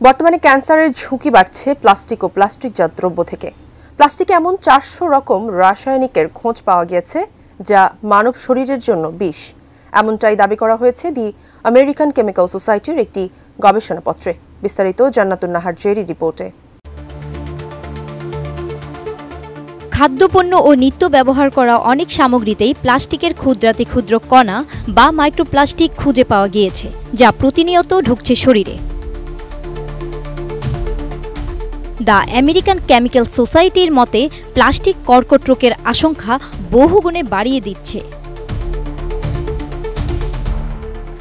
বর্তমানে ক্যান্সারের ঝুঁকি বাড়ছে প্লাস্টিক ও প্লাস্টিকজাত দ্রব্য থেকে। প্লাস্টিকে এমন 400 রকম রাসায়নিকের খোঁজ পাওয়া গেছে যা মানব শরীরের জন্য বিষ। এমনটাই দাবি করা হয়েছে দি আমেরিকান কেমিক্যাল সোসাইটির একটি গবেষণাপত্রে। বিস্তারিত জান্নাতুন নাহার জেরি রিপোর্টে। খাদ্যপণ্য ও নিত্য ব্যবহার করা অনেক সামগ্রীতেই প্লাস্টিকের ক্ষুদ্রাতি ক্ষুদ্র কণা বা মাইক্রোপ্লাস্টিক খুঁজে পাওয়া গিয়েছে, যা প্রতিনিয়ত ঢুকছে শরীরে। দ্য আমেরিকান কেমিক্যাল সোসাইটির মতে, প্লাস্টিক কর্কট রোগের আশঙ্কা বহুগুণে বাড়িয়ে দিচ্ছে।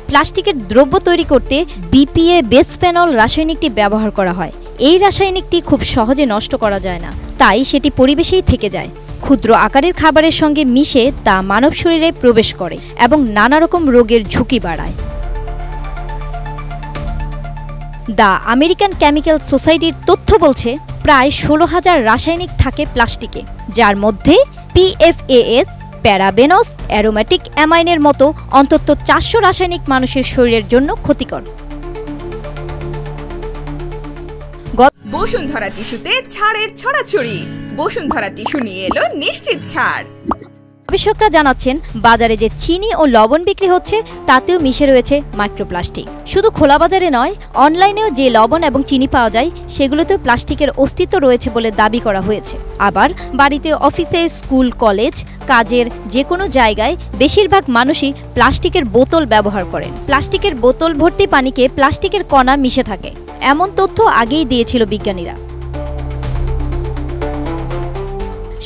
প্লাস্টিকের দ্রব্য তৈরি করতে বিপিএ বিসফেনল রাসায়নিকটি ব্যবহার করা হয়। এই রাসায়নিকটি খুব সহজে নষ্ট করা যায় না, তাই সেটি পরিবেশেই থেকে যায়। ক্ষুদ্র আকারের খাবারের সঙ্গে মিশে তা মানব শরীরে প্রবেশ করে এবং নানা রকম রোগের ঝুঁকি বাড়ায়। দ্য আমেরিকান কেমিক্যাল সোসাইটির তথ্য বলছে, প্রায় 16,000 রাসায়নিক থাকে প্লাস্টিকে, যার মধ্যে PFAS, প্যারাবেনস, অ্যারোমেটিক অ্যামাইনের মতো অন্তত 400 রাসায়নিক মানুষের শরীরের জন্য ক্ষতিকর। বসুন্ধরা টিস্যুতে ছাড়ের ছড়াছড়ি। বসুন্ধরা টিস্যু নিয়ে এলো নিশ্চিত ছাড়। গবেষকরা জানাচ্ছেন, বাজারে যে চিনি ও লবণ বিক্রি হচ্ছে তাতেও মিশে রয়েছে মাইক্রোপ্লাস্টিক। শুধু খোলা বাজারে নয়, অনলাইনেও যে লবণ এবং চিনি পাওয়া যায় সেগুলোতেও প্লাস্টিকের অস্তিত্ব রয়েছে বলে দাবি করা হয়েছে। আবার বাড়িতে, অফিসে, স্কুল, কলেজ, কাজের যে কোনো জায়গায় বেশিরভাগ মানুষই প্লাস্টিকের বোতল ব্যবহার করেন। প্লাস্টিকের বোতল ভর্তি পানিকে প্লাস্টিকের কণা মিশে থাকে, এমন তথ্য আগেই দিয়েছিল বিজ্ঞানীরা।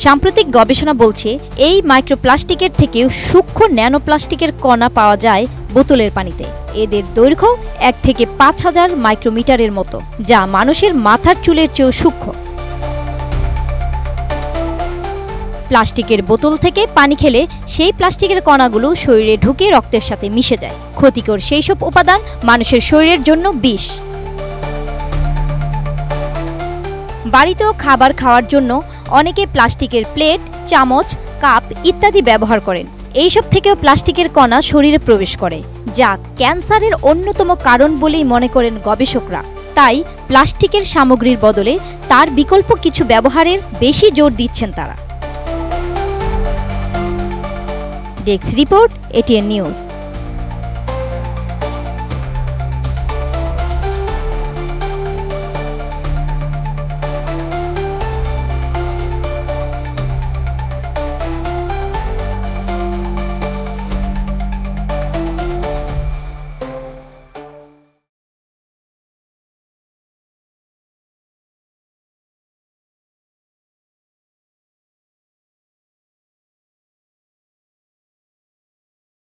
সাম্প্রতিক গবেষণা বলছে, এই মাইক্রোপ্লাস্টিকের থেকেও সূক্ষ্ম ন্যানোপ্লাস্টিকের কণা পাওয়া যায় বোতলের পানিতে। এদের দৈর্ঘ্য 1 থেকে 5,000 মাইক্রোমিটারের মতো, যা মানুষের মাথার চুলের চেয়েও সূক্ষ্ম। প্লাস্টিকের বোতল থেকে পানি খেলে সেই প্লাস্টিকের কণাগুলো শরীরে ঢুকে রক্তের সাথে মিশে যায়। ক্ষতিকর সেই সব উপাদান মানুষের শরীরের জন্য বিষ। বাড়িতেও খাবার খাওয়ার জন্য অনেকে প্লাস্টিকের প্লেট, চামচ, কাপ ইত্যাদি ব্যবহার করেন। এইসব থেকেও প্লাস্টিকের কণা শরীরে প্রবেশ করে, যা ক্যান্সারের অন্যতম কারণ বলেই মনে করেন গবেষকরা। তাই প্লাস্টিকের সামগ্রীর বদলে তার বিকল্প কিছু ব্যবহারের বেশি জোর দিচ্ছেন তারা। Desk report, ATN news.